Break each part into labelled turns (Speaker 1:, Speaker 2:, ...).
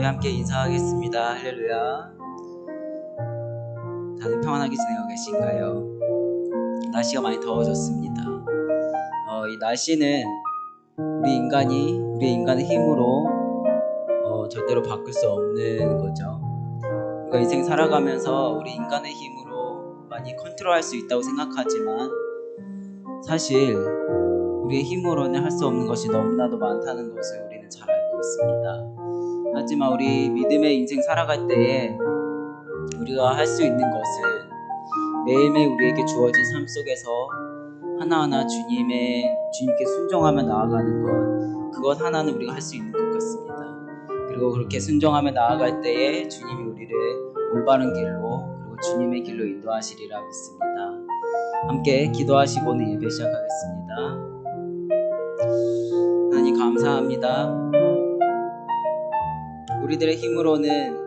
Speaker 1: 함께 인사하겠습니다. 할렐루야. 다들 평안하게 지내고 계신가요? 날씨가 많이 더워졌습니다. 이 날씨는 우리 인간의 힘으로 절대로 바꿀 수 없는 거죠. 우리가 인생 살아가면서 우리 인간의 힘으로 많이 컨트롤할 수 있다고 생각하지만 사실 우리의 힘으로는 할 수 없는 것이 너무나도 많다는 것을 우리는 잘 알고 있습니다. 하지만 우리 믿음의 인생 살아갈 때에 우리가 할 수 있는 것은 매일매일 우리에게 주어진 삶 속에서 하나하나 주님께 순종하며 나아가는 그것 하나는 우리가 할 수 있는 것 같습니다. 그리고 그렇게 순종하며 나아갈 때에 주님이 우리를 올바른 길로 그리고 주님의 길로 인도하시리라 믿습니다. 함께 기도하시고는 예배 시작하겠습니다. 하나님 감사합니다. 우리들의 힘으로는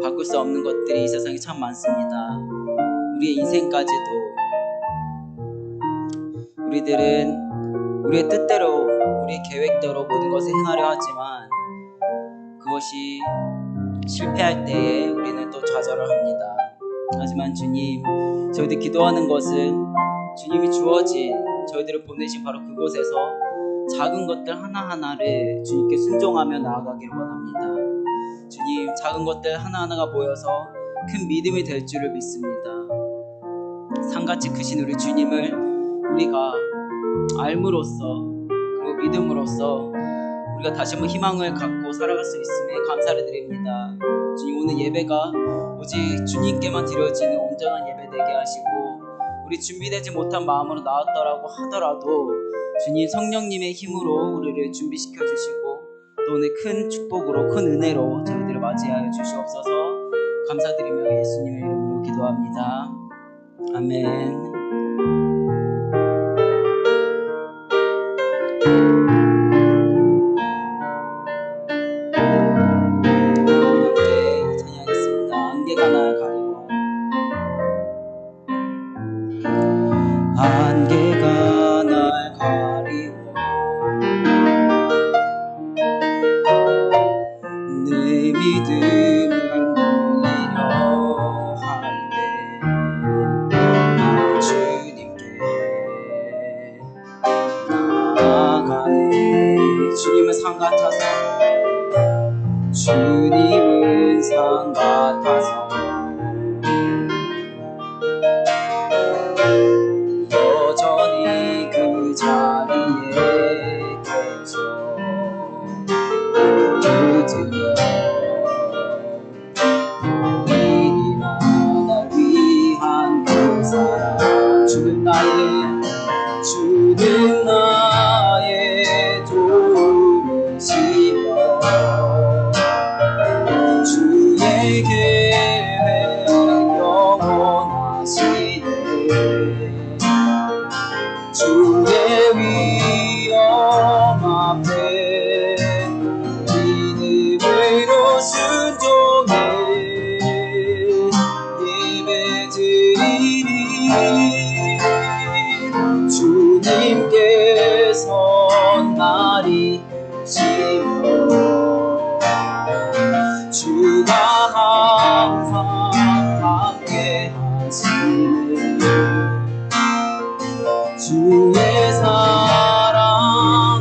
Speaker 1: 바꿀 수 없는 것들이 이 세상에 참 많습니다. 우리의 인생까지도 우리들은 우리의 뜻대로 우리의 계획대로 모든 것을 행하려 하지만 그것이 실패할 때에 우리는 또 좌절을 합니다. 하지만 주님, 저희들 기도하는 것은 주님이 주어진 저희들을 보내신 바로 그곳에서 작은 것들 하나하나를 주님께 순종하며 나아가기를 원합니다. 주님, 작은 것들 하나하나가 모여서 큰 믿음이 될 줄을 믿습니다. 산같이 크신 우리 주님을 우리가 알므로써 그리고 믿음으로써 우리가 다시 한번 희망을 갖고 살아갈 수 있음에 감사를 드립니다. 주님, 오늘 예배가 오직 주님께만 드려지는 온전한 예배 되게 하시고 우리 준비되지 못한 마음으로 나왔더라고 하더라도 주님 성령님의 힘으로 우리를 준비시켜 주시고 또 오늘 큰 축복으로 큰 은혜로 저희들을 맞이하여 주시옵소서. 감사드리며 예수님의 이름으로 기도합니다. 아멘. 함께 찬양하겠습니다. 안개가 날 가리워 안개가 날 가리워 내 믿음을 올리려 할 때 주님께 나아가네. 주님은 산 같아서 주님은 산 같아서 여전히 그 자리에 계셔 붙들려 이리라 날 위한 그 사랑 주는 나의 도움이시여 주의 계획 영원하시네 주의 위엄 앞에 믿음으로 순종해 예배드리리 주님께서 날이 시며 주가 항상 함께 하시네 주의 사랑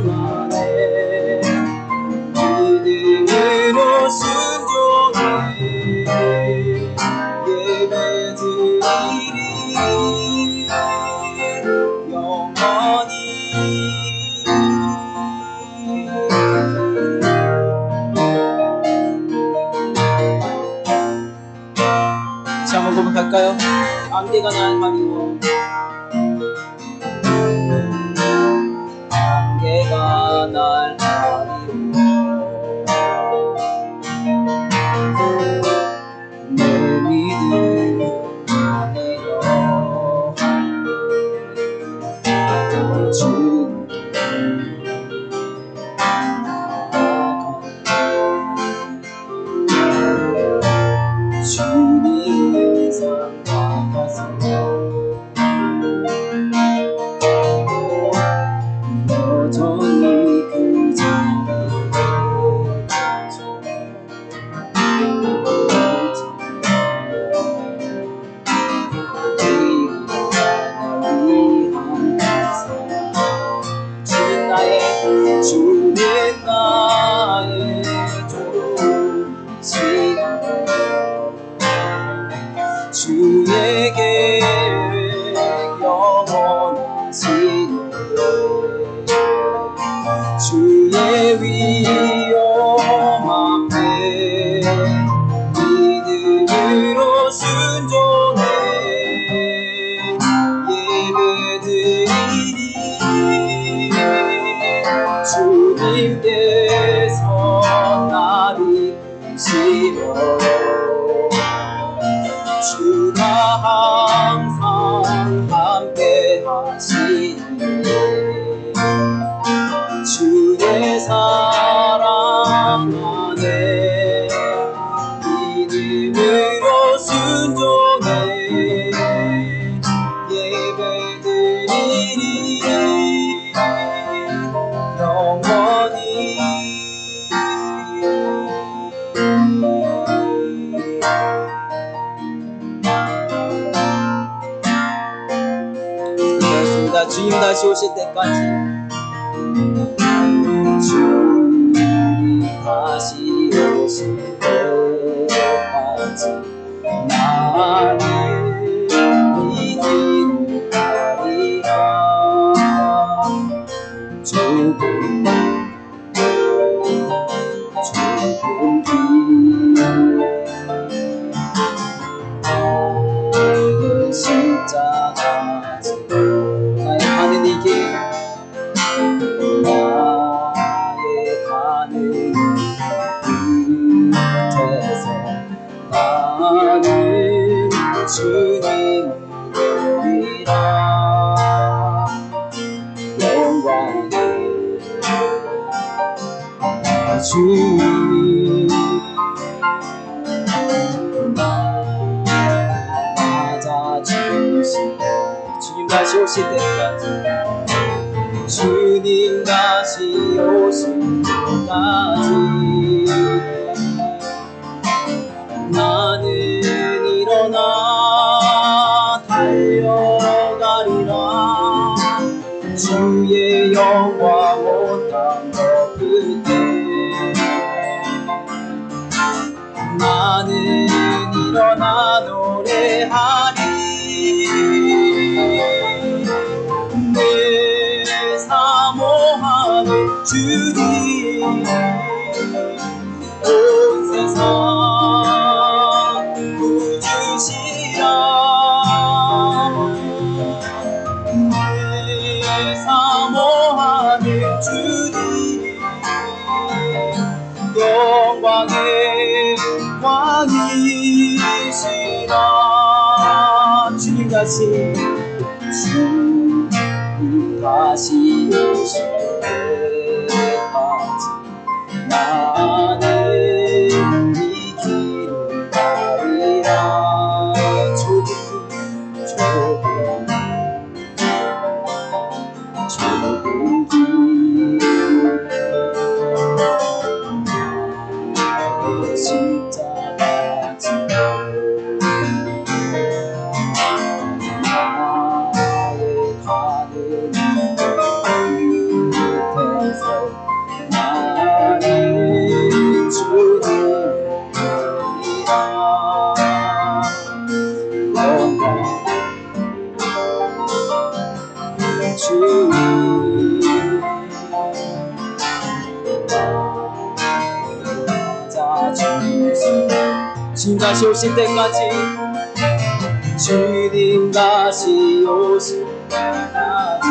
Speaker 1: 안에 믿음으로 순종해 예배드리리 영원히 다시 한번 고백할까요? 안개가 날 가리워 안개가 날 가리워 내 믿음을 올리려 할 주님께 주님의 산 같아서 여전히 그 날마다 주님 다시 오실 때까지, 주님 다시 오실 때까지 나는 이 길을 가리라. 좁은 길, 십자가 지고 나의 가는 이 길, 나의 가는 끝에서 나는 주님을 보리라. 영광의 주님, 맞아주신 주님 다시 오실 때까지, 주님 다시 오실 때까지 나는 일어나 달려가리라. 주의 영광 온 땅 덮을 나는 일어나 노래하리. 내 사모하는 주님, 온 세상 구주시라. 내 사모하는 주님, 영광의 왕이시라. 주님 다시 오실 때까지 나는 이 길을 가리라. 좁은 길, 십자가 지고 나의 가는 끝에서 나는 주님을 보리라. 영광의 주님, 주님 다시 오실 때까지, 주님 다시 오실 때까지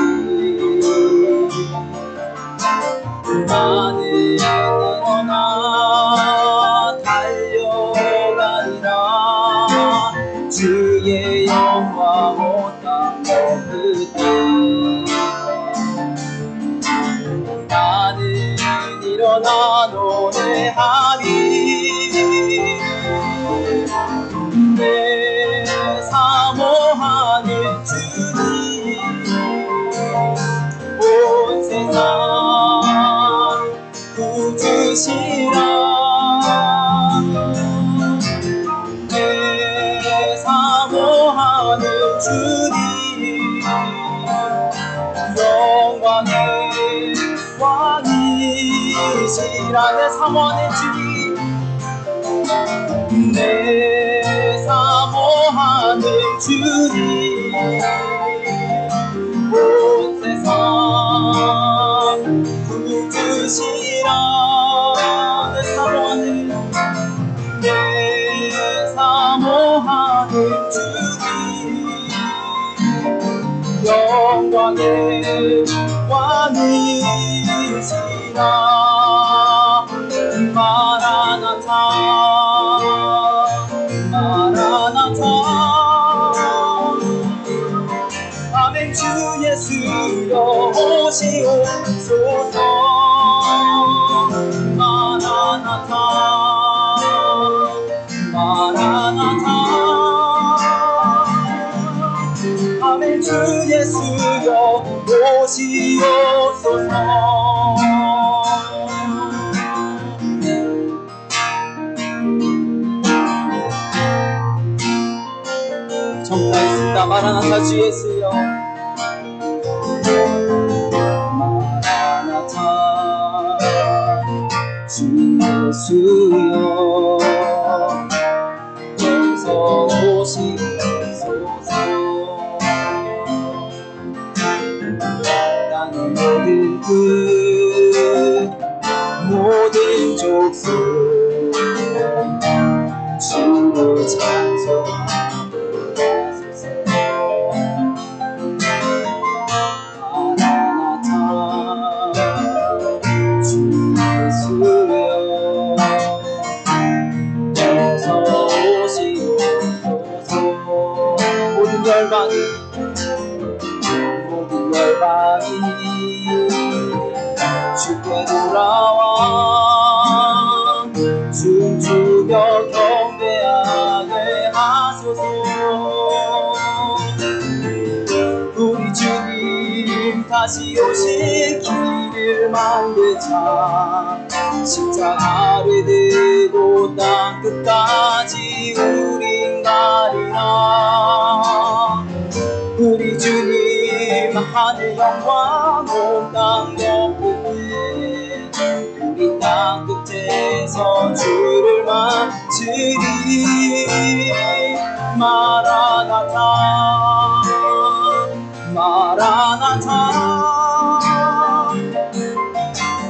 Speaker 1: 나는 일어나 달려가리라. 주의 영광 온 땅 덮을 때 나는 일어나 노래하리. 내 사모하는 주님, 온 세상 구주시라. 내 사모하는 주님, 영광의 왕이시라. 내 사모하는 주님, 내 사모하는 주님, 온 세상 구주시라. 내 사모하는 주님, 영광의 왕이시라. 마라나타, 마라나타. 아멘. 주 예수여 오시옵소서. 마라나타, 마라나타. 아멘. 주 예수여 오시옵소서. 마라나타 주 예수여, 예수여 어서 오시소서. 땅의 모든 끝 모든 족속 주로 찬송하소서. 마라나타 주 예수여 어서 오시소서. 모든 열방이 주께 돌아와 춤추며 경배하게 하소서. 우리 주님 다시 오실 길을 만들자. 십자가를 들고 땅 끝까지 우린 가리라. 우리 주님 하늘 영광 온 땅 끝에 우리 땅 끝에서 주를 맞으리. 마라나타 마라나타.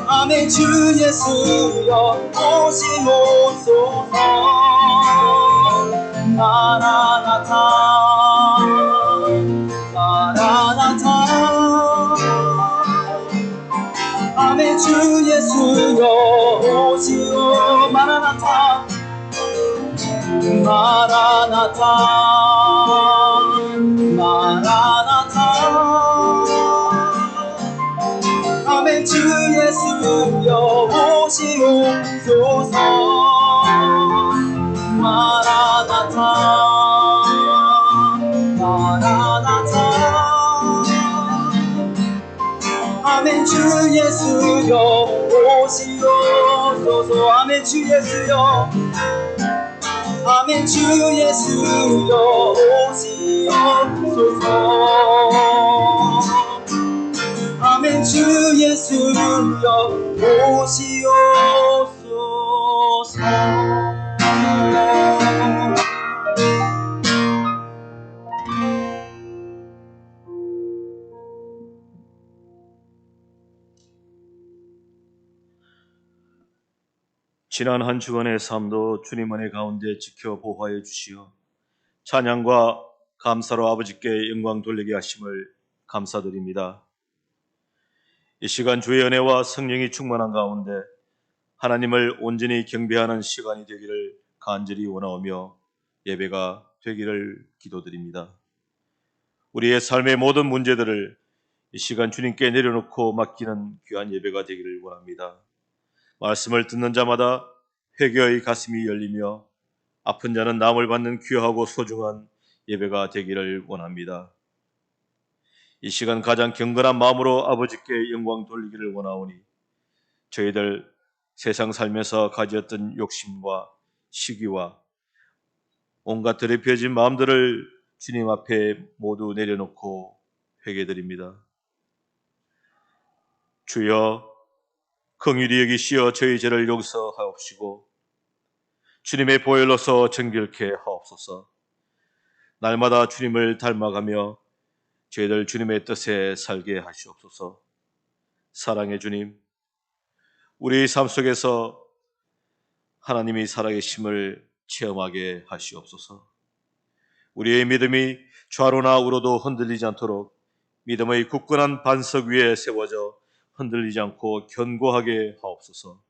Speaker 1: 아멘. 주 예수여 오시옵소서. 마라나타 마라나타. 아멘. 주 예수여 오시오. 마라나타 마라나타 마라나타. 아멘. 주 예수여 오시옵소서. 마라나타 마라나타. 아멘. 주 예수여 오시옵소서. 아멘. 주 예수여 아멘. 주 예수여 오시옵소서. 아멘. 주 예수여 오시옵소서.
Speaker 2: 지난 한 주간의 삶도 주님 은혜 가운데 지켜 보호하여 주시어 찬양과 감사로 아버지께 영광 돌리게 하심을 감사드립니다. 이 시간 주의 은혜와 성령이 충만한 가운데 하나님을 온전히 경배하는 시간이 되기를 간절히 원하오며 예배가 되기를 기도드립니다. 우리의 삶의 모든 문제들을 이 시간 주님께 내려놓고 맡기는 귀한 예배가 되기를 원합니다. 말씀을 듣는 자마다 회개의 가슴이 열리며 아픈 자는 남을 받는 귀하고 소중한 예배가 되기를 원합니다. 이 시간 가장 경건한 마음으로 아버지께 영광 돌리기를 원하오니 저희들 세상 살면서 가졌던 욕심과 시기와 온갖 더럽혀진 마음들을 주님 앞에 모두 내려놓고 회개드립니다. 주여 긍휼히 여기시어 저희 죄를 용서하옵시고 주님의 보혈로서 정결케 하옵소서. 날마다 주님을 닮아가며 저희들 주님의 뜻에 살게 하시옵소서. 사랑의 주님, 우리 삶 속에서 하나님이 살아계심을 체험하게 하시옵소서. 우리의 믿음이 좌로나 우로도 흔들리지 않도록 믿음의 굳건한 반석 위에 세워져 흔들리지 않고 견고하게 하옵소서.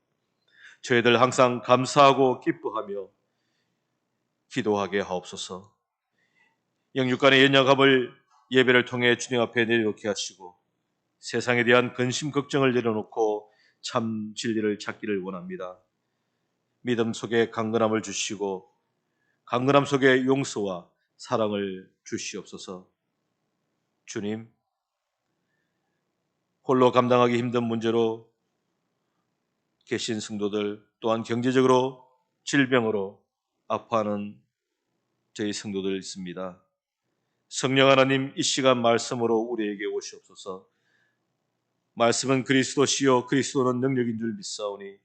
Speaker 2: 저희들 항상 감사하고 기뻐하며 기도하게 하옵소서. 영육간의 연약함을 예배를 통해 주님 앞에 내려놓게 하시고 세상에 대한 근심 걱정을 내려놓고 참 진리를 찾기를 원합니다. 믿음 속에 강건함을 주시고 강건함 속에 용서와 사랑을 주시옵소서. 주님, 홀로 감당하기 힘든 문제로 계신 성도들, 또한 경제적으로 질병으로 아파하는 저희 성도들 있습니다. 성령 하나님, 이 시간 말씀으로 우리에게 오시옵소서. 말씀은 그리스도시요 그리스도는 능력인 줄 믿사오니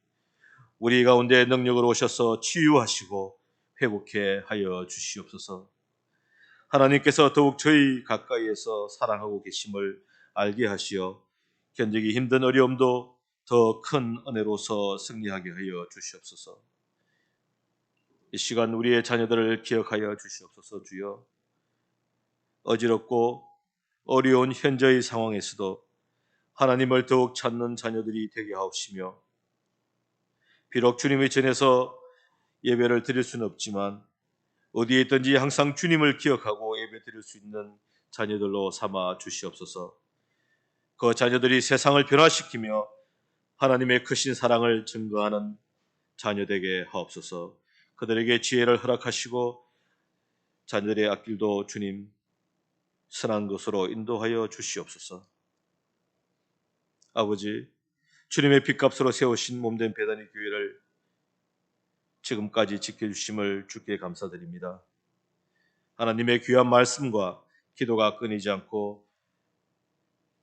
Speaker 2: 우리 가운데 능력으로 오셔서 치유하시고 회복해 하여 주시옵소서. 하나님께서 더욱 저희 가까이에서 사랑하고 계심을 알게 하시어 견디기 힘든 어려움도 더 큰 은혜로서 승리하게 하여 주시옵소서. 이 시간 우리의 자녀들을 기억하여 주시옵소서. 주여, 어지럽고 어려운 현재의 상황에서도 하나님을 더욱 찾는 자녀들이 되게 하옵시며, 비록 주님의 전에서 예배를 드릴 수는 없지만 어디에 있든지 항상 주님을 기억하고 예배 드릴 수 있는 자녀들로 삼아 주시옵소서. 그 자녀들이 세상을 변화시키며 하나님의 크신 사랑을 증거하는 자녀 되게 하옵소서. 그들에게 지혜를 허락하시고 자녀들의 앞길도 주님 선한 것으로 인도하여 주시옵소서. 아버지, 주님의 핏값으로 세우신 몸된 베다니 교회를 지금까지 지켜주심을 주께 감사드립니다. 하나님의 귀한 말씀과 기도가 끊이지 않고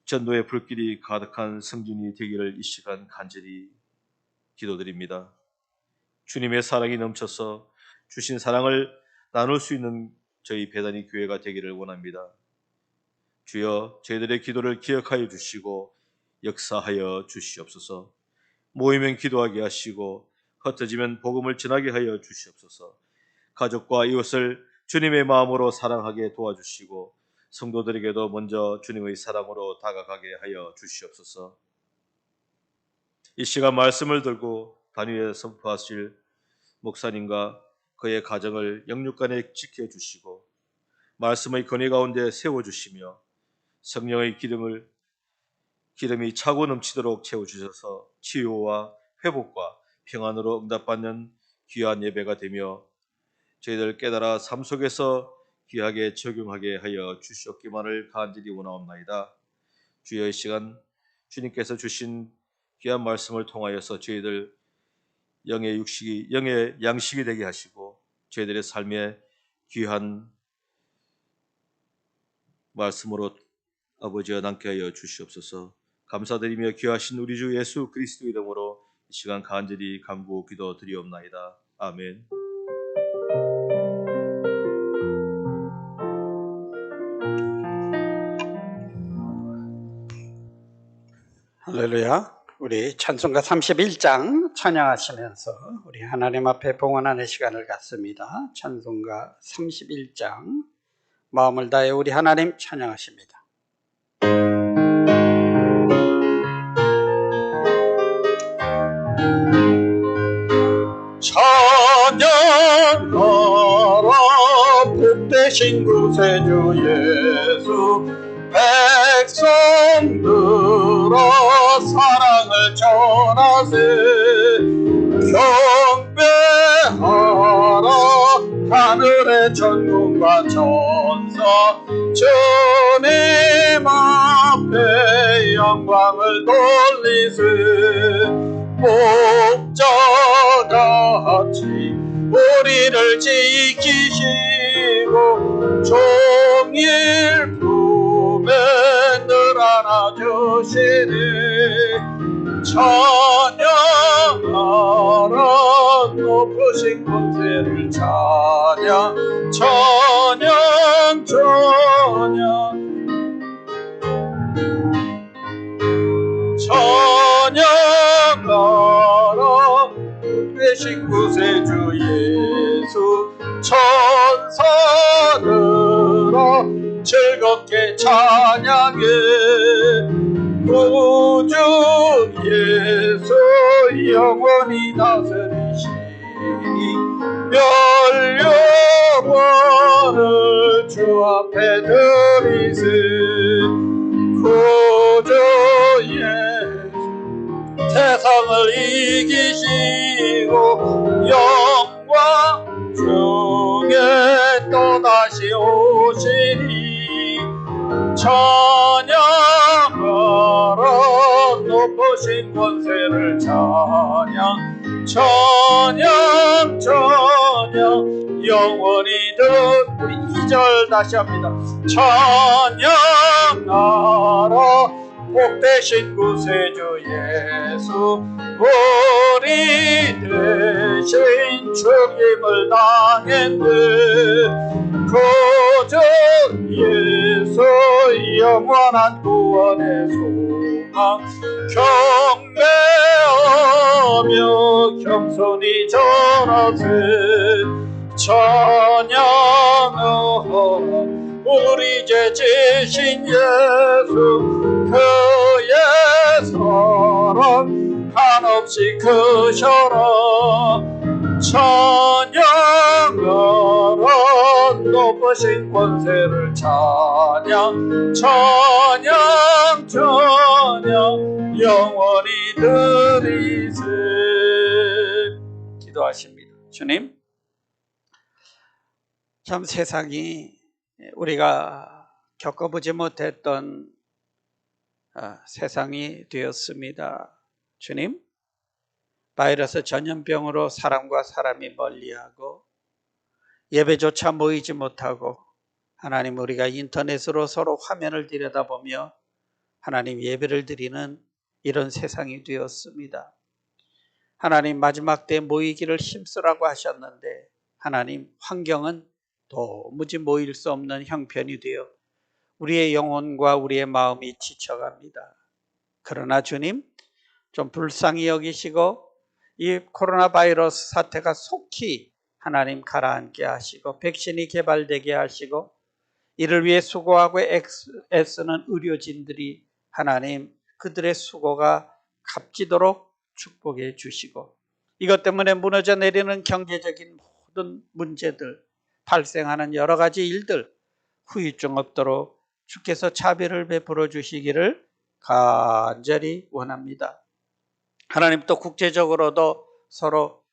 Speaker 2: 전도의 불길이 가득한 성진이 되기를 이 시간 간절히 기도드립니다. 주님의 사랑이 넘쳐서 주신 사랑을 나눌 수 있는 저희 베다니 교회가 되기를 원합니다. 주여, 저희들의 기도를 기억하여 주시고 역사하여 주시옵소서. 모이면 기도하게 하시고 흩어지면 복음을 전하게 하여 주시옵소서. 가족과 이웃을 주님의 마음으로 사랑하게 도와주시고 성도들에게도 먼저 주님의 사랑으로 다가가게 하여 주시옵소서. 이 시간 말씀을 들고 단위에 선포하실 목사님과 그의 가정을 영육간에 지켜주시고 말씀의 권위 가운데 세워주시며 성령의 기름이 차고 넘치도록 채워주셔서 치유와 회복과 평안으로 응답받는 귀한 예배가 되며 저희들 깨달아 삶 속에서 귀하게 적용하게 하여 주시옵기만을 간절히 원하옵나이다. 주여, 이 시간 주님께서 주신 귀한 말씀을 통하여서 저희들 영의 양식이 되게 하시고 저희들의 삶에 귀한 말씀으로 아버지와 남게 하여 주시옵소서. 감사드리며 귀하신 우리 주 예수 그리스도 이름으로 이 시간 간절히 간구 기도 드리옵나이다. 아멘.
Speaker 3: 할렐루야. 우리 찬송가 31장 찬양하시면서 우리 하나님 앞에 봉헌하는 시간을 갖습니다. 찬송가 31장 마음을 다해 우리 하나님 찬양하십니다. 찬양하라 복되신 구세주 예수, 백성들아 사랑을 전하세. 경배하라 하늘의 전군과 천사, 주님 앞에 영광을 돌리세. 목자같이 우리를 지키시고 종일 품에 늘 안아주시네. 찬양하라 높으신 권세를 찬양, 찬양, 찬양, 찬양하라 되신 구세주 예수, 천사들아 즐겁게 찬양해. 구주 예수 영원히 다스리시니 멸영원을 주 앞에 드리세. 구주 예수 세상을 이기시고 영광 중에 또다시 오시니 찬양하라 높으신 권세를 찬양, 찬양, 찬양 영원히든. 우리 2절 다시 합니다. 찬양하라 복되신 되신 구세주 예수 우리 대신 죽임을 당했네. 그저 예수 영원한 구원의 소망 경배하며 겸손히 절하세. 찬양하라 우리 죄 지신 예수 그의 사랑 한없이 크셔라. 찬양하라 높으신 권세를 찬양 찬양 찬양 영원히 드리세. 기도하십니다. 주님, 참 세상이 우리가 겪어보지 못했던 세상이 되었습니다. 주님, 바이러스 전염병으로 사람과 사람이 멀리하고 예배조차 모이지 못하고 하나님 우리가 인터넷으로 서로 화면을 들여다보며 하나님 예배를 드리는 이런 세상이 되었습니다. 하나님 마지막 때 모이기를 힘쓰라고 하셨는데 하나님 환경은 도무지 모일 수 없는 형편이 되어 우리의 영혼과 우리의 마음이 지쳐갑니다. 그러나 주님 좀 불쌍히 여기시고 이 코로나 바이러스 사태가 속히 하나님 가라앉게 하시고 백신이 개발되게 하시고 이를 위해 수고하고 애쓰는 의료진들이 하나님 그들의 수고가 값지도록 축복해 주시고 이것 때문에 무너져 내리는 경제적인 모든 문제들 발생하는 여러 가지 일들 후유증 없도록 주께서 자비를 베풀어 주시기를 간절히 원합니다. 하나님 또 국제적으로도 서로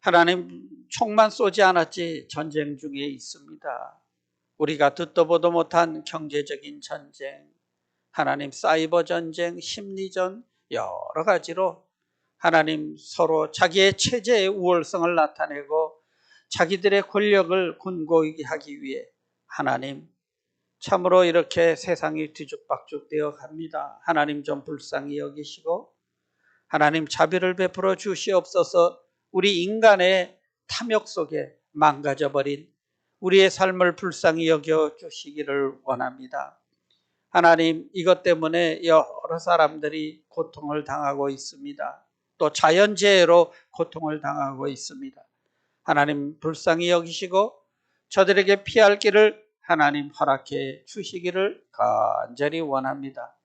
Speaker 3: 하나님 총만 쏘지 않았지 전쟁 중에 있습니다. 우리가 듣도 보도 못한 경제적인 전쟁, 하나님 사이버 전쟁, 심리전 여러 가지로 하나님 서로 자기의 체제의 우월성을 나타내고 자기들의 권력을 군고하게 하기 위해 하나님 참으로 이렇게 세상이 뒤죽박죽 되어 갑니다. 하나님 좀 불쌍히 여기시고 하나님 자비를 베풀어 주시옵소서. 우리 인간의 탐욕 속에 망가져버린 우리의 삶을 불쌍히 여겨 주시기를 원합니다. 하나님 이것 때문에 여러 사람들이 고통을 당하고 있습니다. 또 자연재해로 고통을 당하고 있습니다. 하나님 불쌍히 여기시고 저들에게 피할 길을 하나님 허락해 주시기를 간절히 원합니다.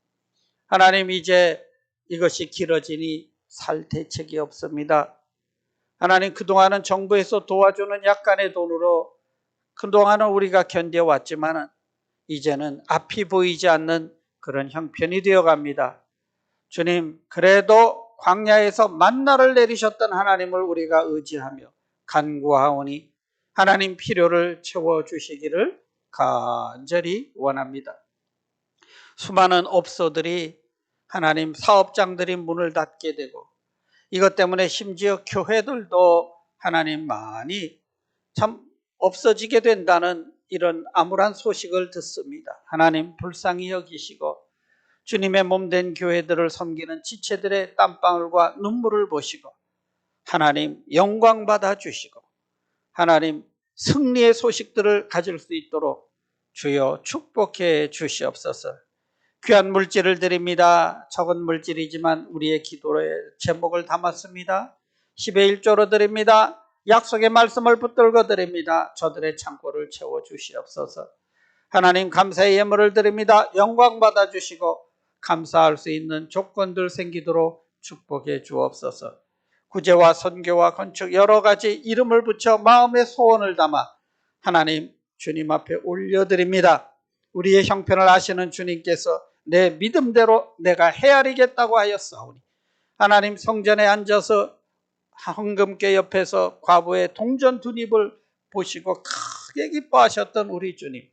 Speaker 3: 하나님 이제 이것이 길어지니 살 대책이 없습니다. 하나님 그동안은 정부에서 도와주는 약간의 돈으로 그동안은 우리가 견뎌왔지만 이제는 앞이 보이지 않는 그런 형편이 되어갑니다. 주님 그래도 광야에서 만나를 내리셨던 하나님을 우리가 의지하며 간구하오니 하나님 필요를 채워주시기를 간절히 원합니다. 수많은 업소들이 하나님 사업장들이 문을 닫게 되고 이것 때문에 심지어 교회들도 하나님 많이 참 없어지게 된다는 이런 암울한 소식을 듣습니다. 하나님 불쌍히 여기시고 주님의 몸된 교회들을 섬기는 지체들의 땀방울과 눈물을 보시고 하나님 영광 받아 주시고 하나님 승리의 소식들을 가질 수 있도록 주여 축복해 주시옵소서. 귀한 물질을 드립니다. 적은 물질이지만 우리의 기도의 제목을 담았습니다. 10의 1조로 드립니다. 약속의 말씀을 붙들고 드립니다. 저들의 창고를 채워주시옵소서. 하나님 감사의 예물을 드립니다. 영광 받아주시고 감사할 수 있는 조건들 생기도록 축복해 주옵소서. 구제와 선교와 건축 여러 가지 이름을 붙여 마음의 소원을 담아 하나님 주님 앞에 올려드립니다. 우리의 형편을 아시는 주님께서 내 믿음대로 내가 헤아리겠다고 하였사오니 하나님 성전에 앉아서 헌금계 옆에서 과부의 동전 두 입을 보시고 크게 기뻐하셨던 우리 주님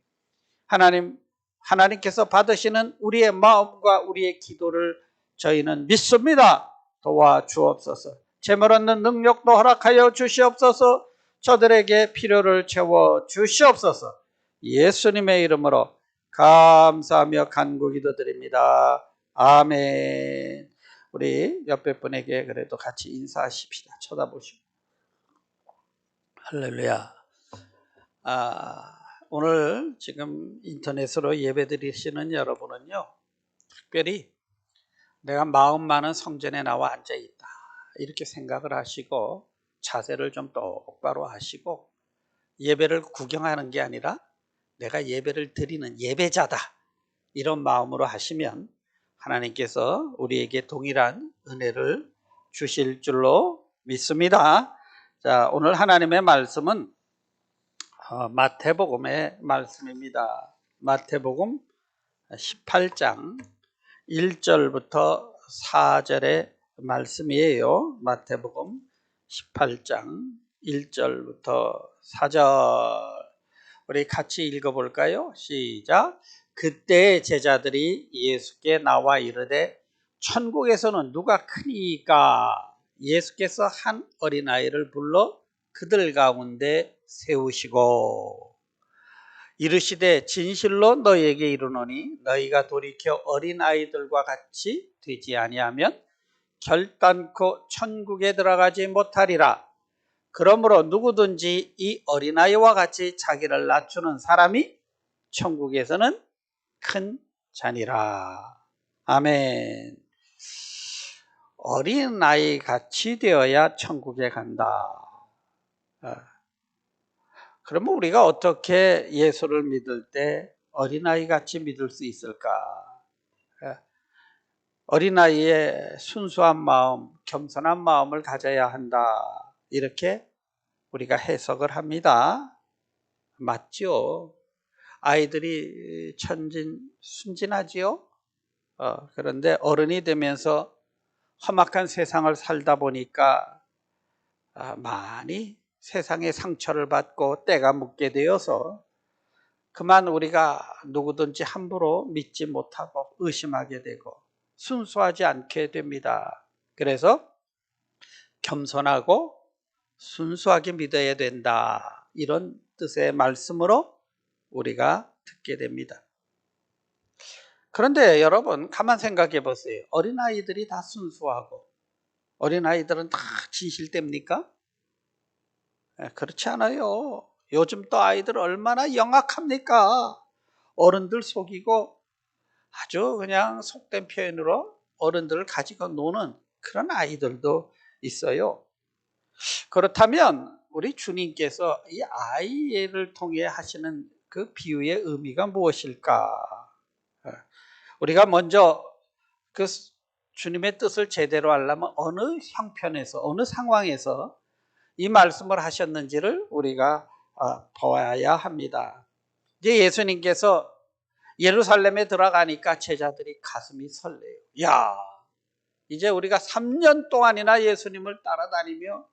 Speaker 3: 하나님께서 받으시는 우리의 마음과 우리의 기도를 저희는 믿습니다. 도와주옵소서. 재물 얻는 능력도 허락하여 주시옵소서. 저들에게 필요를 채워 주시옵소서. 예수님의 이름으로 감사하며 간구 기도드립니다. 아멘. 우리 옆에 분에게 그래도 같이 인사하십시다. 쳐다보시고. 할렐루야. 오늘 지금 인터넷으로 예배 드리시는 여러분은요, 특별히 내가 마음 많은 성전에 나와 앉아 있다, 이렇게 생각을 하시고 자세를 좀 똑바로 하시고 예배를 구경하는 게 아니라 내가 예배를 드리는 예배자다, 이런 마음으로 하시면 하나님께서 우리에게 동일한 은혜를 주실 줄로 믿습니다. 자, 오늘 하나님의 말씀은 마태복음의 말씀입니다. 마태복음 18장 1절부터 4절의 말씀이에요. 마태복음 18장 1절부터 4절. 우리 같이 읽어볼까요? 시작. 그때 제자들이 예수께 나와 이르되 천국에서는 누가 크니까? 예수께서 한 어린아이를 불러 그들 가운데 세우시고 이르시되 진실로 너희에게 이르노니 너희가 돌이켜 어린아이들과 같이 되지 아니하면 결단코 천국에 들어가지 못하리라. 그러므로 누구든지 이 어린아이와 같이 자기를 낮추는 사람이 천국에서는 큰 자니라. 아멘. 어린아이 같이 되어야 천국에 간다. 그러면 우리가 어떻게 예수를 믿을 때 어린아이 같이 믿을 수 있을까? 어린아이의 순수한 마음, 겸손한 마음을 가져야 한다, 이렇게 우리가 해석을 합니다. 맞죠? 아이들이 순진하지요? 그런데 어른이 되면서 험악한 세상을 살다 보니까 많이 세상의 상처를 받고 때가 묻게 되어서 그만 우리가 누구든지 함부로 믿지 못하고 의심하게 되고 순수하지 않게 됩니다. 그래서 겸손하고 순수하게 믿어야 된다, 이런 뜻의 말씀으로 우리가 듣게 됩니다. 그런데 여러분, 가만 생각해 보세요. 어린아이들이 다 순수하고 어린아이들은 다 진실됩니까? 그렇지 않아요. 요즘 또 아이들 얼마나 영악합니까? 어른들 속이고 아주 그냥 속된 표현으로 어른들을 가지고 노는 그런 아이들도 있어요. 그렇다면 우리 주님께서 이 아이를 통해 하시는 그 비유의 의미가 무엇일까? 우리가 먼저 그 주님의 뜻을 제대로 하려면 어느 형편에서, 어느 상황에서 이 말씀을 하셨는지를 우리가 보아야 합니다. 이제 예수님께서 예루살렘에 들어가니까 제자들이 가슴이 설레요. 야, 이제 우리가 3년 동안이나 예수님을 따라다니며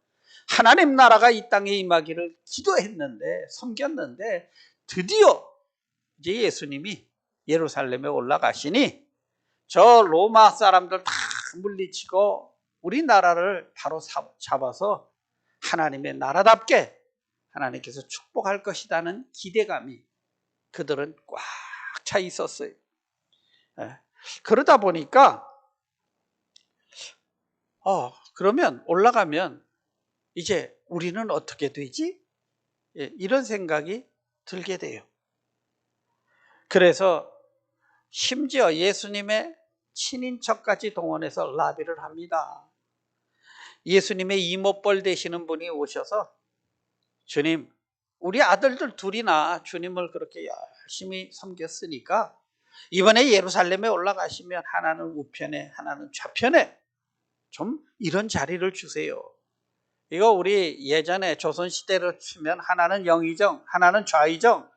Speaker 3: 하나님 나라가 이 땅에 임하기를 기도했는데, 섬겼는데 드디어 이제 예수님이 예루살렘에 올라가시니 저 로마 사람들 다 물리치고 우리나라를 바로 잡아서 하나님의 나라답게 하나님께서 축복할 것이라는 기대감이 그들은 꽉 차 있었어요. 그러다 보니까 그러면 올라가면 이제 우리는 어떻게 되지? 이런 생각이 들게 돼요. 그래서 심지어 예수님의 친인척까지 동원해서 라비를 합니다. 예수님의 이모뻘 되시는 분이 오셔서 주님, 우리 아들들 둘이나 주님을 그렇게 열심히 섬겼으니까 이번에 예루살렘에 올라가시면 하나는 우편에 하나는 좌편에 좀 이런 자리를 주세요. 이거 우리 예전에 조선시대로 치면 하나는 영의정, 하나는 좌의정,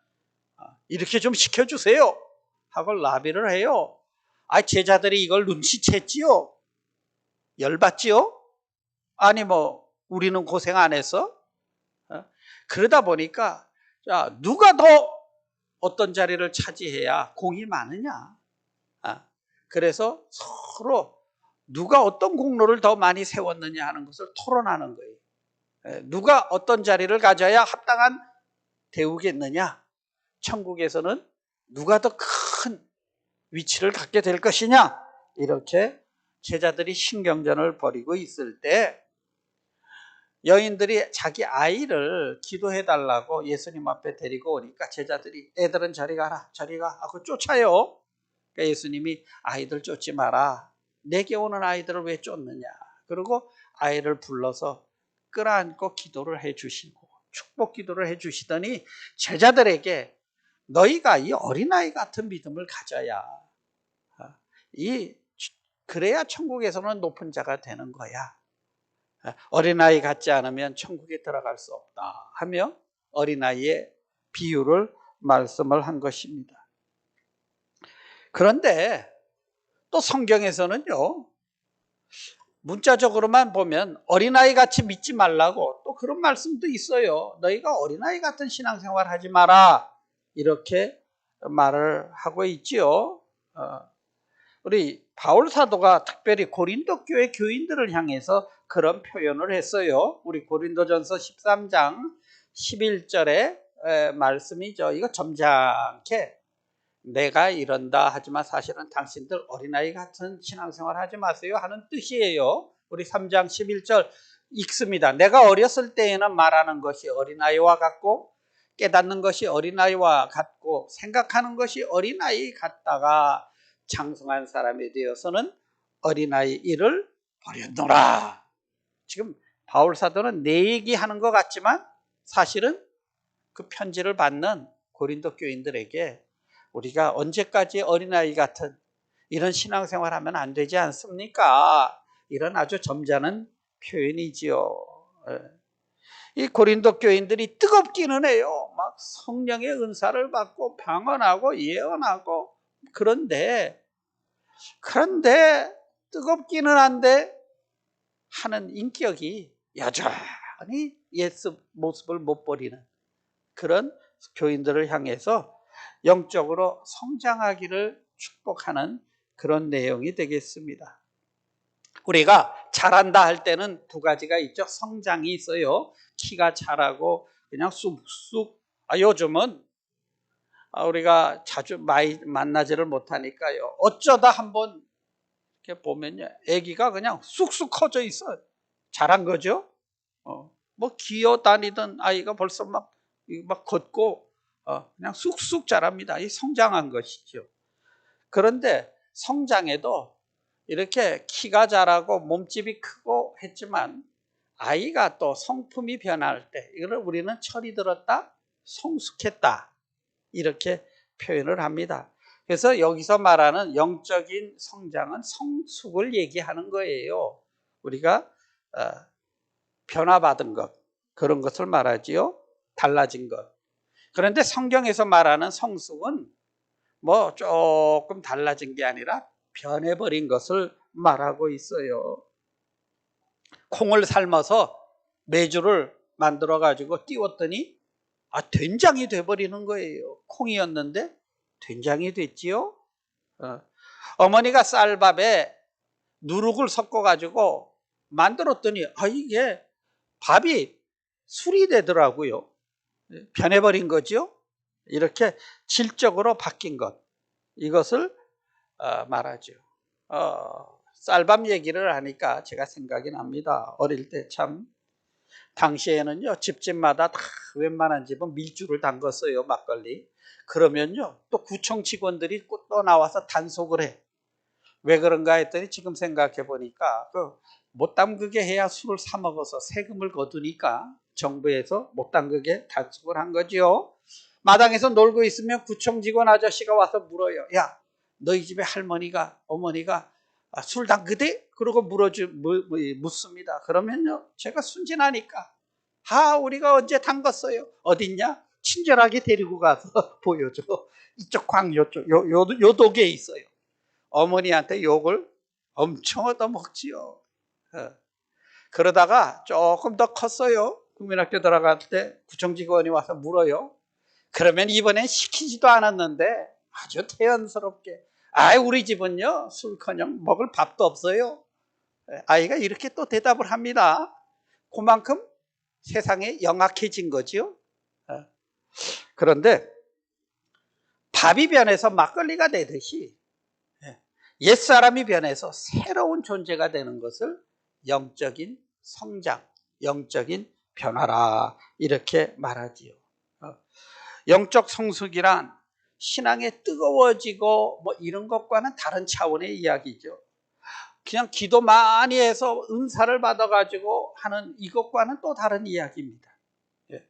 Speaker 3: 이렇게 좀 시켜주세요 하고 라비를 해요. 제자들이 이걸 눈치챘지요? 열받지요? 아니 뭐 우리는 고생 안 했어? 그러다 보니까 누가 더 어떤 자리를 차지해야 공이 많으냐? 그래서 서로 누가 어떤 공로를 더 많이 세웠느냐 하는 것을 토론하는 거예요. 누가 어떤 자리를 가져야 합당한 대우겠느냐? 천국에서는 누가 더 큰 위치를 갖게 될 것이냐? 이렇게 제자들이 신경전을 벌이고 있을 때 여인들이 자기 아이를 기도해 달라고 예수님 앞에 데리고 오니까 제자들이 애들은 저리 가라 저리 가 하고 쫓아요. 그러니까 예수님이 아이들 쫓지 마라. 내게 오는 아이들을 왜 쫓느냐. 그리고 아이를 불러서 끌어안고 기도를 해 주시고 축복 기도를 해 주시더니 제자들에게 너희가 이 어린아이 같은 믿음을 가져야 그래야 천국에서는 높은 자가 되는 거야. 어린아이 같지 않으면 천국에 들어갈 수 없다 하며 어린아이의 비유를 말씀을 한 것입니다. 그런데 또 성경에서는요, 문자적으로만 보면 어린아이 같이 믿지 말라고 또 그런 말씀도 있어요. 너희가 어린아이 같은 신앙생활 하지 마라 이렇게 말을 하고 있지요. 우리 바울 사도가 특별히 고린도 교회 교인들을 향해서 그런 표현을 했어요. 우리 고린도전서 13장 11절의 말씀이죠. 이거 점잖게 내가 이런다 하지만 사실은 당신들 어린아이 같은 신앙생활 하지 마세요 하는 뜻이에요. 우리 3장 11절 읽습니다. 내가 어렸을 때에는 말하는 것이 어린아이와 같고 깨닫는 것이 어린아이와 같고 생각하는 것이 어린아이 같다가 장성한 사람이 되어서는 어린아이 일을 버렸노라. 지금 바울 사도는 내 얘기하는 것 같지만 사실은 그 편지를 받는 고린도 교인들에게 우리가 언제까지 어린아이 같은 이런 신앙생활 하면 안 되지 않습니까? 이런 아주 점잖은 표현이지요. 이 고린도 교인들이 뜨겁기는 해요. 막 성령의 은사를 받고 방언하고 예언하고 그런데 뜨겁기는 한데 하는 인격이 여전히 옛 모습을 못 버리는 그런 교인들을 향해서 영적으로 성장하기를 축복하는 그런 내용이 되겠습니다. 우리가 자란다 할 때는 두 가지가 있죠. 성장이 있어요. 키가 자라고 그냥 쑥쑥. 요즘은 우리가 자주 만나지를 못하니까요. 어쩌다 한번 이렇게 보면요, 아기가 그냥 쑥쑥 커져 있어. 자란 거죠. 뭐 기어 다니던 아이가 벌써 막 걷고 그냥 쑥쑥 자랍니다. 이 성장한 것이죠. 그런데 성장에도 이렇게 키가 자라고 몸집이 크고 했지만 아이가 또 성품이 변할 때 이걸 우리는 철이 들었다, 성숙했다 이렇게 표현을 합니다. 그래서 여기서 말하는 영적인 성장은 성숙을 얘기하는 거예요. 우리가 변화받은 것, 그런 것을 말하지요. 달라진 것. 그런데 성경에서 말하는 성숙은 뭐 조금 달라진 게 아니라 변해버린 것을 말하고 있어요. 콩을 삶아서 메주를 만들어 가지고 띄웠더니 된장이 돼버리는 거예요. 콩이었는데 된장이 됐지요. 어머니가 쌀밥에 누룩을 섞어 가지고 만들었더니 이게 밥이 술이 되더라고요. 변해버린 거죠. 이렇게 질적으로 바뀐 것, 이것을 말하죠. 쌀밥 얘기를 하니까 제가 생각이 납니다. 어릴 때 참 당시에는요, 집집마다 다 웬만한 집은 밀주를 담궜어요. 막걸리. 그러면요, 또 구청 직원들이 또 나와서 단속을 해. 왜 그런가 했더니 지금 생각해 보니까 못 담그게 해야 술을 사 먹어서 세금을 거두니까 정부에서 못 담그게 단속을 한 거죠. 마당에서 놀고 있으면 구청 직원 아저씨가 와서 물어요. 야, 너희 집에 할머니가 어머니가 술 담그대? 그러고 묻습니다. 그러면요, 제가 순진하니까 우리가 언제 담궜어요? 어딨냐? 친절하게 데리고 가서 보여줘. 이쪽 광 요쪽 요 독에 있어요. 어머니한테 욕을 엄청 얻어먹지요. 그러다가 조금 더 컸어요. 국민학교 들어갈 때 구청 직원이 와서 물어요. 그러면 이번엔 시키지도 않았는데 아주 태연스럽게 우리 집은요, 술커녕 먹을 밥도 없어요. 아이가 이렇게 또 대답을 합니다. 그만큼 세상에 영악해진 거죠. 그런데 밥이 변해서 막걸리가 되듯이 옛사람이 변해서 새로운 존재가 되는 것을 영적인 성장, 영적인 변화라 이렇게 말하지요. 영적 성숙이란 신앙에 뜨거워지고 뭐 이런 것과는 다른 차원의 이야기죠. 그냥 기도 많이 해서 은사를 받아가지고 하는 이것과는 또 다른 이야기입니다. 예.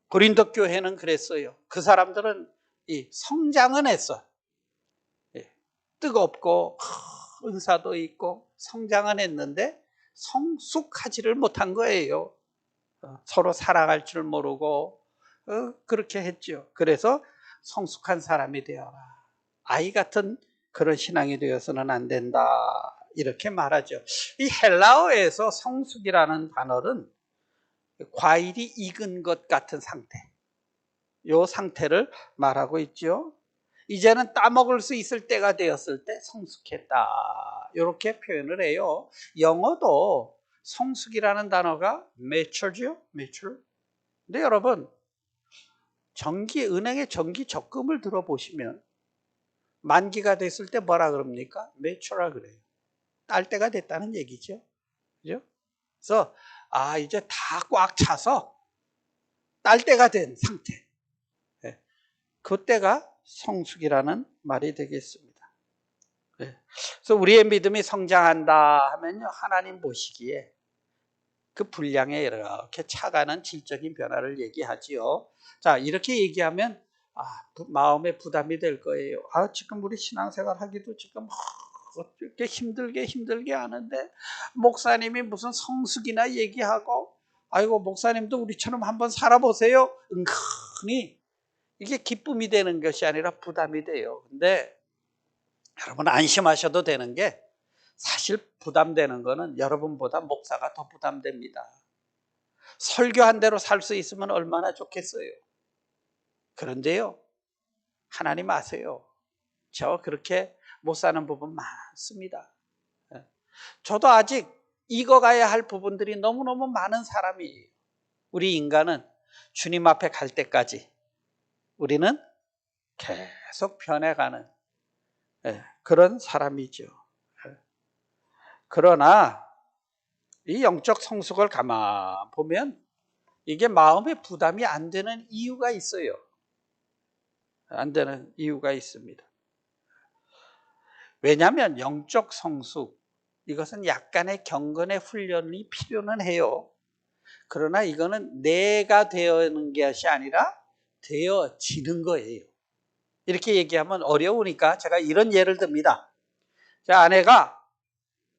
Speaker 3: 고린도 교회는 그랬어요. 그 사람들은 이 성장은 했어. 예. 뜨겁고 은사도 있고 성장은 했는데 성숙하지를 못한 거예요. 서로 사랑할 줄 모르고 그렇게 했죠. 그래서 성숙한 사람이 되어라. 아이 같은 그런 신앙이 되어서는 안 된다. 이렇게 말하죠. 이 헬라어에서 성숙이라는 단어는 과일이 익은 것 같은 상태, 이 상태를 말하고 있죠. 이제는 따먹을 수 있을 때가 되었을 때 성숙했다. 이렇게 표현을 해요. 영어도 성숙이라는 단어가 mature죠. mature. 근데 여러분, 은행의 정기 적금을 들어보시면 만기가 됐을 때 뭐라 그럽니까? mature라 그래요. 딸 때가 됐다는 얘기죠. 그죠? 그래서 이제 다 꽉 차서 딸 때가 된 상태. 그때가 성숙이라는 말이 되겠습니다. 그래서 우리의 믿음이 성장한다 하면요, 하나님 보시기에 그 분량에 이렇게 차가는 질적인 변화를 얘기하지요. 자, 이렇게 얘기하면 마음에 부담이 될 거예요. 지금 우리 신앙생활 하기도 지금 어떻게 힘들게 하는데 목사님이 무슨 성숙이나 얘기하고 아이고 목사님도 우리처럼 한번 살아보세요. 은근히 이게 기쁨이 되는 것이 아니라 부담이 돼요. 근데 여러분 안심하셔도 되는 게 사실 부담되는 거는 여러분보다 목사가 더 부담됩니다. 설교한 대로 살 수 있으면 얼마나 좋겠어요. 그런데요, 하나님 아세요. 저 그렇게 못 사는 부분 많습니다. 저도 아직 익어가야 할 부분들이 너무너무 많은 사람이에요. 우리 인간은 주님 앞에 갈 때까지 우리는 계속 변해가는 그런 사람이죠. 그러나 이 영적 성숙을 가만 보면 이게 마음에 부담이 안 되는 이유가 있어요. 안 되는 이유가 있습니다. 왜냐하면 영적 성숙, 이것은 약간의 경건의 훈련이 필요는 해요. 그러나 이거는 내가 되어는 것이 아니라 되어지는 거예요. 이렇게 얘기하면 어려우니까 제가 이런 예를 듭니다. 제 아내가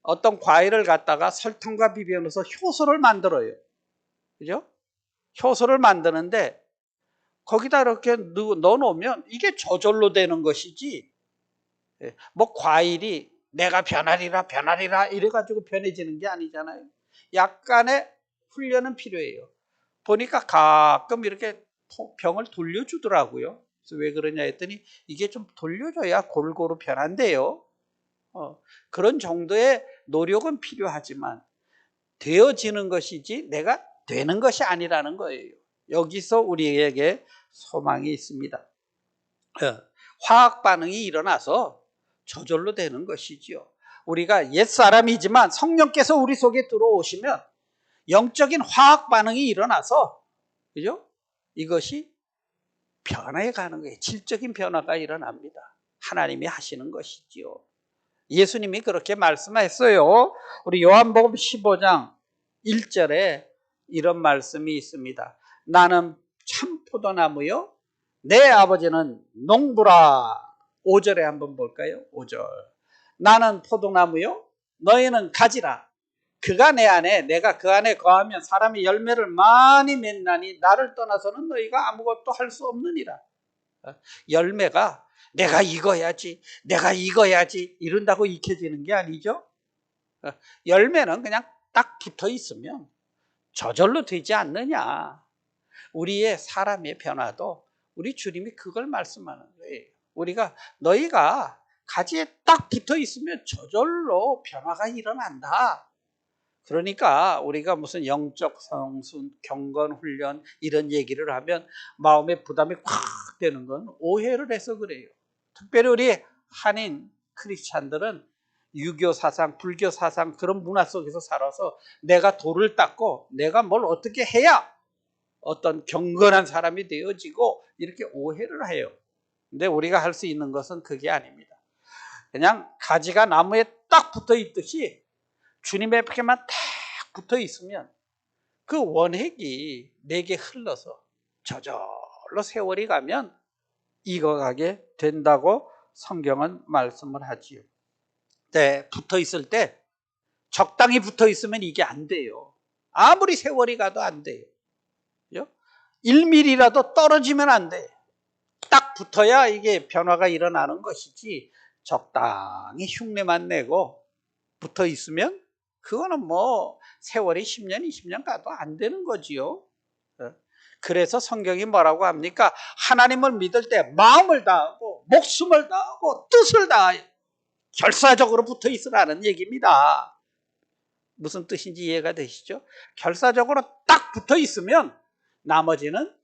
Speaker 3: 어떤 과일을 갖다가 설탕과 비벼 넣어서 효소를 만들어요. 그죠? 효소를 만드는데 거기다 이렇게 넣어 놓으면 이게 저절로 되는 것이지, 뭐 과일이 내가 변하리라 이래가지고 변해지는 게 아니잖아요. 약간의 훈련은 필요해요. 보니까 가끔 이렇게 병을 돌려주더라고요. 그래서 왜 그러냐 했더니 이게 좀 돌려줘야 골고루 변한대요. 그런 정도의 노력은 필요하지만 되어지는 것이지 내가 되는 것이 아니라는 거예요. 여기서 우리에게 소망이 있습니다. 화학 반응이 일어나서 저절로 되는 것이지요. 우리가 옛사람이지만 성령께서 우리 속에 들어오시면 영적인 화학 반응이 일어나서, 그죠? 이것이 변해가는 거예요. 질적인 변화가 일어납니다. 하나님이 하시는 것이지요. 예수님이 그렇게 말씀했어요. 우리 요한복음 15장 1절에 이런 말씀이 있습니다. 나는 참 포도나무요, 내 아버지는 농부라. 5절에 한번 볼까요? 5절. 나는 포도나무요, 너희는 가지라. 그가 내 안에 내가 그 안에 거하면 사람이 열매를 많이 맺나니 나를 떠나서는 너희가 아무것도 할 수 없느니라. 열매가 내가 익어야지 이런다고 익혀지는 게 아니죠. 열매는 그냥 딱 붙어 있으면 저절로 되지 않느냐. 우리의 사람의 변화도 우리 주님이 그걸 말씀하는 거예요. 너희가 가지에 딱 붙어 있으면 저절로 변화가 일어난다. 그러니까 우리가 무슨 영적 성숙, 경건 훈련 이런 얘기를 하면 마음에 부담이 콱 되는 건 오해를 해서 그래요. 특별히 우리 한인 크리스찬들은 유교 사상, 불교 사상 그런 문화 속에서 살아서 내가 돌을 닦고 내가 뭘 어떻게 해야 어떤 경건한 사람이 되어지고 이렇게 오해를 해요. 근데 우리가 할 수 있는 것은 그게 아닙니다. 그냥 가지가 나무에 딱 붙어 있듯이 주님의 앞에만 딱 붙어 있으면 그 원핵이 내게 흘러서 저절로 세월이 가면 익어가게 된다고 성경은 말씀을 하지요. 네, 붙어 있을 때 적당히 붙어 있으면 이게 안 돼요. 아무리 세월이 가도 안 돼요. 1mm라도 떨어지면 안 돼. 딱 붙어야 이게 변화가 일어나는 것이지 적당히 흉내만 내고 붙어 있으면 그거는 뭐 세월이 10년, 20년 가도 안 되는 거지요. 그래서 성경이 뭐라고 합니까? 하나님을 믿을 때 마음을 다하고 목숨을 다하고 뜻을 다하여 결사적으로 붙어 있으라는 얘기입니다. 무슨 뜻인지 이해가 되시죠? 결사적으로 딱 붙어 있으면 나머지는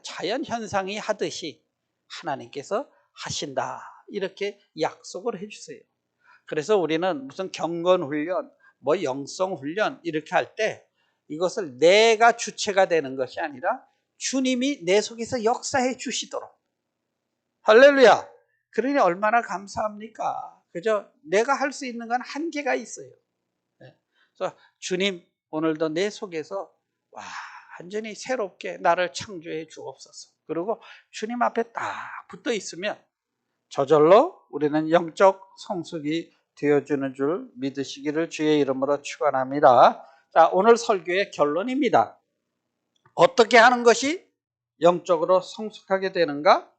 Speaker 3: 자연 현상이 하듯이 하나님께서 하신다. 이렇게 약속을 해주세요. 그래서 우리는 무슨 경건 훈련, 뭐 영성 훈련 이렇게 할 때 이것을 내가 주체가 되는 것이 아니라 주님이 내 속에서 역사해 주시도록. 할렐루야. 그러니 얼마나 감사합니까? 그죠? 내가 할 수 있는 건 한계가 있어요. 그래서 주님 오늘도 내 속에서 완전히 새롭게 나를 창조해 주옵소서. 그리고 주님 앞에 딱 붙어 있으면 저절로 우리는 영적 성숙이 되어주는 줄 믿으시기를 주의 이름으로 축원합니다. 자, 오늘 설교의 결론입니다. 어떻게 하는 것이 영적으로 성숙하게 되는가?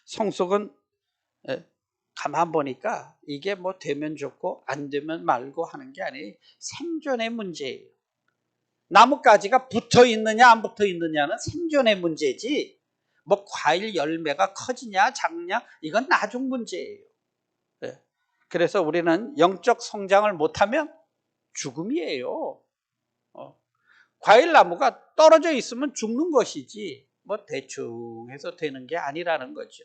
Speaker 3: 성숙은 가만 보니까 이게 뭐 되면 좋고 안 되면 말고 하는 게 아니에요. 생존의 문제예요. 나뭇가지가 붙어 있느냐 안 붙어 있느냐는 생존의 문제지 뭐 과일 열매가 커지냐 작냐 이건 나중 문제예요. 그래서 우리는 영적 성장을 못하면 죽음이에요. 과일 나무가 떨어져 있으면 죽는 것이지 뭐 대충 해서 되는 게 아니라는 거죠.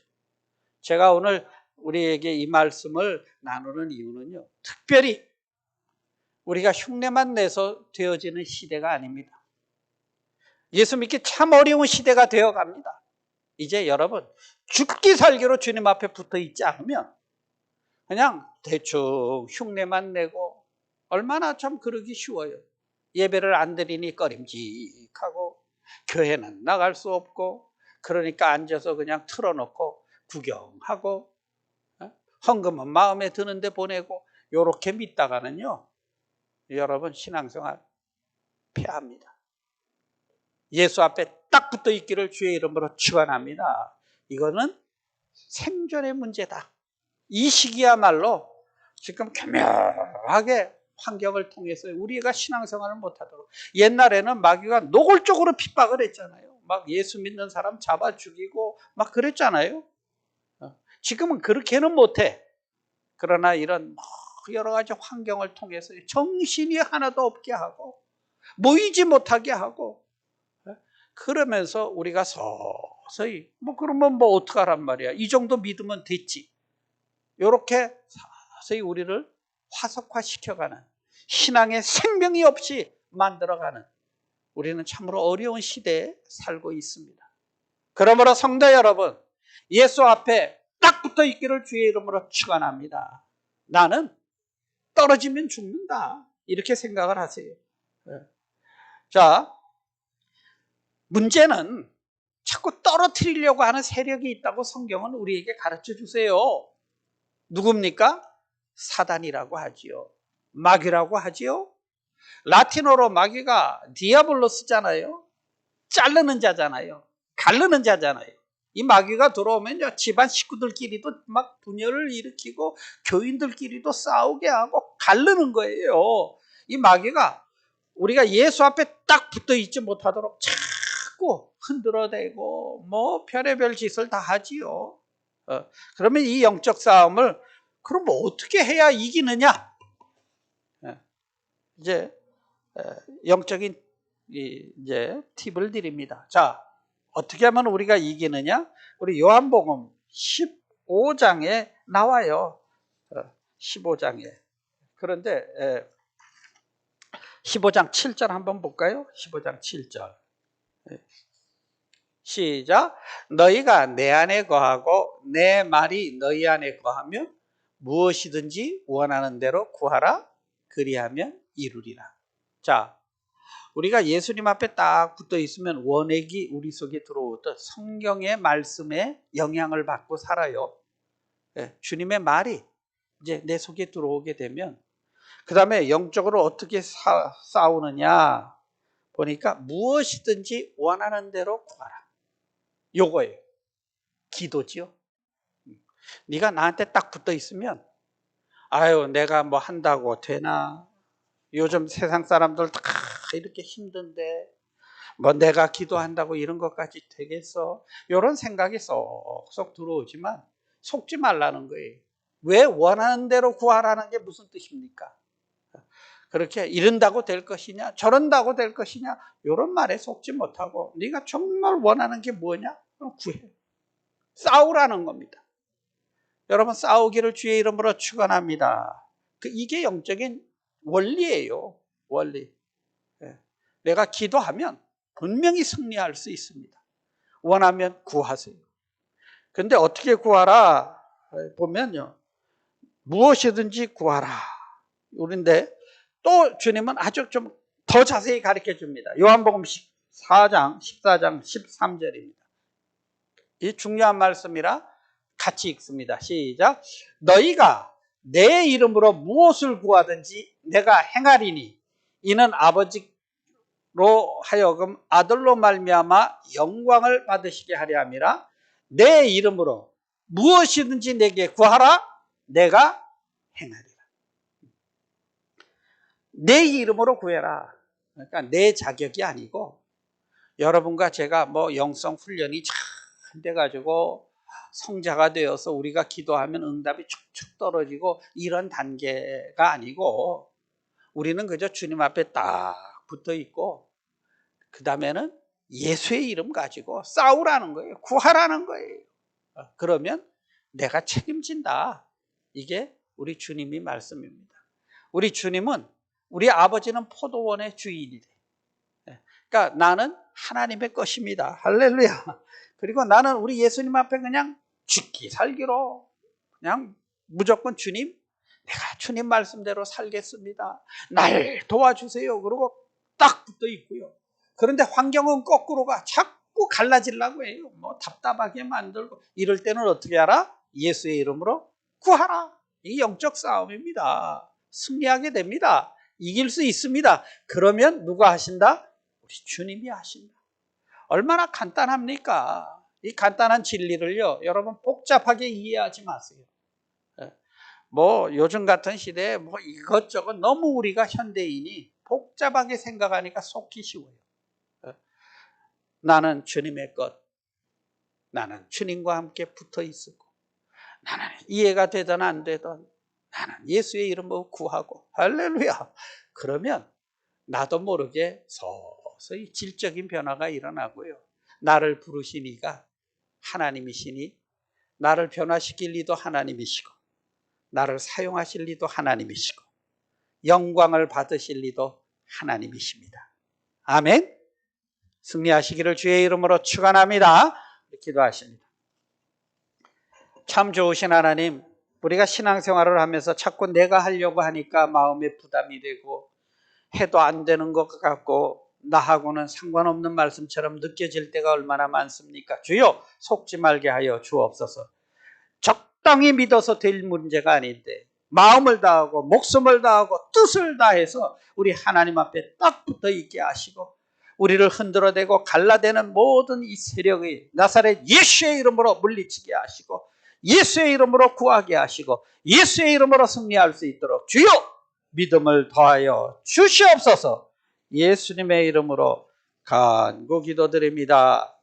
Speaker 3: 제가 오늘 우리에게 이 말씀을 나누는 이유는요, 특별히 우리가 흉내만 내서 되어지는 시대가 아닙니다. 예수 믿기 참 어려운 시대가 되어갑니다. 이제 여러분 죽기 살기로 주님 앞에 붙어 있지 않으면 그냥 대충 흉내만 내고 얼마나 참 그러기 쉬워요. 예배를 안 드리니 꺼림직하고 교회는 나갈 수 없고 그러니까 앉아서 그냥 틀어놓고 구경하고 헌금은 마음에 드는데 보내고 이렇게 믿다가는요 여러분 신앙생활 패합니다. 예수 앞에 딱 붙어 있기를 주의 이름으로 축원합니다. 이거는 생존의 문제다. 이 시기야말로 지금 교묘하게 환경을 통해서 우리가 신앙생활을 못하도록 옛날에는 마귀가 노골적으로 핍박을 했잖아요. 막 예수 믿는 사람 잡아 죽이고 막 그랬잖아요. 지금은 그렇게는 못해. 그러나 이런 여러 가지 환경을 통해서 정신이 하나도 없게 하고 모이지 못하게 하고 그러면서 우리가 서서히 뭐 그러면 뭐 어떡하란 말이야. 이 정도 믿으면 됐지. 이렇게 서서히 우리를 화석화시켜가는 신앙의 생명이 없이 만들어가는 우리는 참으로 어려운 시대에 살고 있습니다. 그러므로 성도 여러분 예수 앞에 딱 붙어 있기를 주의 이름으로 축원합니다. 나는 떨어지면 죽는다 이렇게 생각을 하세요. 자, 문제는 자꾸 떨어뜨리려고 하는 세력이 있다고 성경은 우리에게 가르쳐 주세요. 누굽니까? 사단이라고 하지요. 마귀라고 하지요. 라틴어로 마귀가 디아블로스잖아요. 자르는 자잖아요. 가르는 자잖아요. 이 마귀가 들어오면요 집안 식구들끼리도 막 분열을 일으키고 교인들끼리도 싸우게 하고 가르는 거예요. 이 마귀가 우리가 예수 앞에 딱 붙어 있지 못하도록 자꾸 흔들어대고 뭐 별의별 짓을 다 하지요. 그러면 이 영적 싸움을 그럼 뭐 어떻게 해야 이기느냐? 이제 영적인 이제 팁을 드립니다. 자, 어떻게 하면 우리가 이기느냐? 우리 요한복음 15장에 나와요. 15장에. 그런데 15장 7절 한번 볼까요? 15장 7절. 시작. 너희가 내 안에 거하고 내 말이 너희 안에 거하면 무엇이든지 원하는 대로 구하라. 그리하면 이루리라. 자, 우리가 예수님 앞에 딱 붙어 있으면 원액이 우리 속에 들어오듯 성경의 말씀에 영향을 받고 살아요. 주님의 말이 이제 내 속에 들어오게 되면 그 다음에 영적으로 어떻게 싸우느냐 보니까 무엇이든지 원하는 대로 구하라. 요거예요. 기도지요. 네가 나한테 딱 붙어 있으면 아유 내가 뭐 한다고 되나? 요즘 세상 사람들 다 이렇게 힘든데 뭐 내가 기도한다고 이런 것까지 되겠어? 이런 생각이 쏙쏙 들어오지만 속지 말라는 거예요. 왜 원하는 대로 구하라는 게 무슨 뜻입니까? 그렇게 이런다고 될 것이냐 저런다고 될 것이냐 이런 말에 속지 못하고 네가 정말 원하는 게 뭐냐? 그럼 구해. 싸우라는 겁니다. 여러분 싸우기를 주의 이름으로 축원합니다. 이게 영적인 원리예요. 원리. 내가 기도하면 분명히 승리할 수 있습니다. 원하면 구하세요. 근데 어떻게 구하라? 보면요. 무엇이든지 구하라. 우린데 또 주님은 아주 좀 더 자세히 가르쳐 줍니다. 요한복음 14장 13절입니다. 이 중요한 말씀이라 같이 읽습니다. 시작. 너희가 내 이름으로 무엇을 구하든지 내가 행하리니 이는 아버지로 하여금 아들로 말미암아 영광을 받으시게 하려 함이라. 내 이름으로 무엇이든지 내게 구하라. 내가 행하리라. 내 이름으로 구해라. 그러니까 내 자격이 아니고 여러분과 제가 뭐 영성 훈련이 잘 돼가지고 성자가 되어서 우리가 기도하면 응답이 촉촉 떨어지고 이런 단계가 아니고 우리는 그저 주님 앞에 딱 붙어 있고 그 다음에는 예수의 이름 가지고 싸우라는 거예요. 구하라는 거예요. 그러면 내가 책임진다. 이게 우리 주님이 말씀입니다. 우리 주님은 우리 아버지는 포도원의 주인이래. 그러니까 나는 하나님의 것입니다. 할렐루야. 그리고 나는 우리 예수님 앞에 그냥 죽기 살기로 그냥 무조건 주님, 내가 주님 말씀대로 살겠습니다. 날 도와주세요. 그러고 딱 붙어 있고요. 그런데 환경은 거꾸로가 자꾸 갈라지려고 해요. 뭐 답답하게 만들고 이럴 때는 어떻게 하라? 예수의 이름으로 구하라. 이 영적 싸움입니다. 승리하게 됩니다. 이길 수 있습니다. 그러면 누가 하신다? 우리 주님이 하신다. 얼마나 간단합니까? 이 간단한 진리를요, 여러분 복잡하게 이해하지 마세요. 뭐 요즘 같은 시대에 뭐 이것저것 너무 우리가 현대인이 복잡하게 생각하니까 속기 쉬워요. 나는 주님의 것, 나는 주님과 함께 붙어 있었고, 나는 이해가 되든 안 되든 나는 예수의 이름으로 구하고, 할렐루야. 그러면 나도 모르게 서서히 질적인 변화가 일어나고요. 나를 부르신 이가 하나님이시니 나를 변화시킬 이도 하나님이시고 나를 사용하실 이도 하나님이시고 영광을 받으실 이도 하나님이십니다. 아멘. 승리하시기를 주의 이름으로 축원합니다. 기도하십니다. 참 좋으신 하나님, 우리가 신앙생활을 하면서 자꾸 내가 하려고 하니까 마음에 부담이 되고 해도 안 되는 것 같고 나하고는 상관없는 말씀처럼 느껴질 때가 얼마나 많습니까? 주여 속지 말게 하여 주옵소서. 적당히 믿어서 될 문제가 아닌데 마음을 다하고 목숨을 다하고 뜻을 다해서 우리 하나님 앞에 딱 붙어 있게 하시고 우리를 흔들어대고 갈라대는 모든 이 세력이 나사렛 예수의 이름으로 물리치게 하시고 예수의 이름으로 구하게 하시고 예수의 이름으로 승리할 수 있도록 주여 믿음을 더하여 주시옵소서. 예수님의 이름으로 간구 기도드립니다.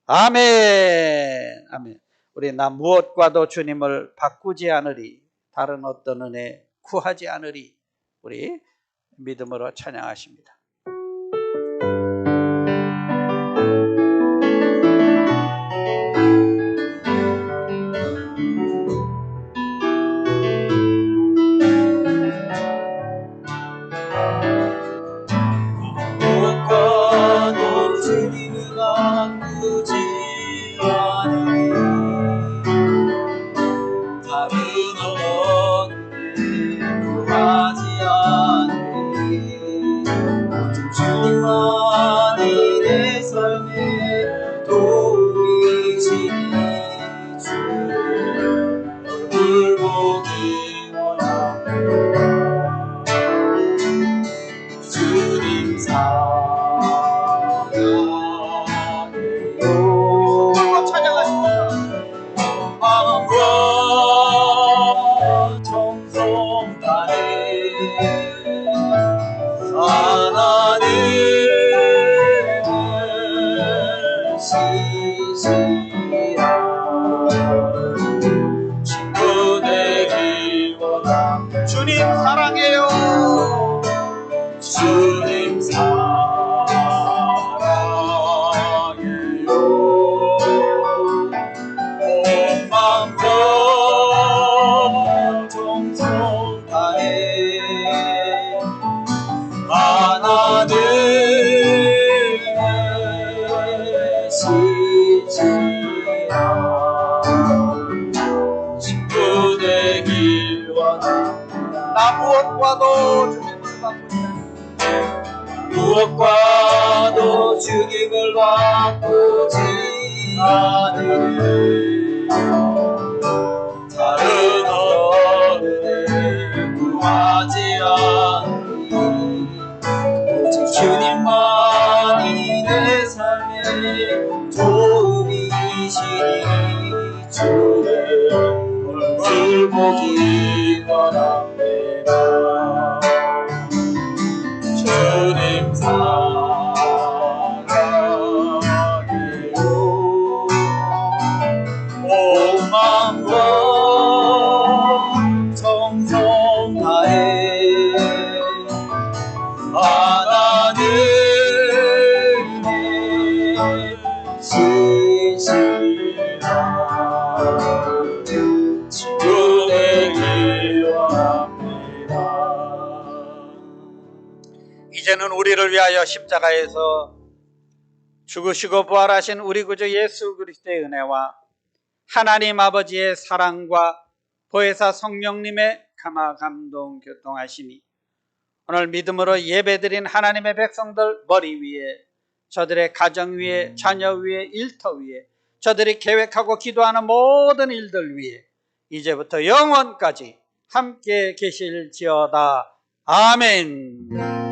Speaker 3: 아멘. 아멘. 우리 나 무엇과도 주님을 바꾸지 않으리, 다른 어떤 은혜 구하지 않으리. 우리 믿음으로 찬양하십니다.
Speaker 1: 구하지 않니 오직 주님만이 내 삶의 도움이시니 주를 얼굴 보기 원합니다. 주님 사랑해요. 찬양하십니다. 마음과 정성 다해 하나님을 시시라 친구 되길 원합니다.
Speaker 3: 주님 사랑해요.
Speaker 1: 주님 사랑해요. 온 마음과 정성 다해 하나님을 시시라 친구 되길 원합니다.
Speaker 3: 나 무엇과도 주님을 바꾸지
Speaker 1: 무엇과도 죽임을 바꾸지 않으리 다른 어른을 구하지 않니 오직 주님만이 내 삶의 도움이시니 주를 얼굴 보기 원합니다. 주님 사랑해요. 온 마음과 정성 다해 하나님의 시시라 친구 되길 원합니다.
Speaker 3: 이제는 우리를 위하여 십자가에서 죽으시고 부활하신 우리 구주 예수 그리스도의 은혜와 하나님 아버지의 사랑과 보혜사 성령님의 감화 감동 교통하시니 오늘 믿음으로 예배드린 하나님의 백성들 머리 위에, 저들의 가정 위에, 자녀 위에, 일터 위에, 저들이 계획하고 기도하는 모든 일들 위에 이제부터 영원까지 함께 계실지어다. 아멘.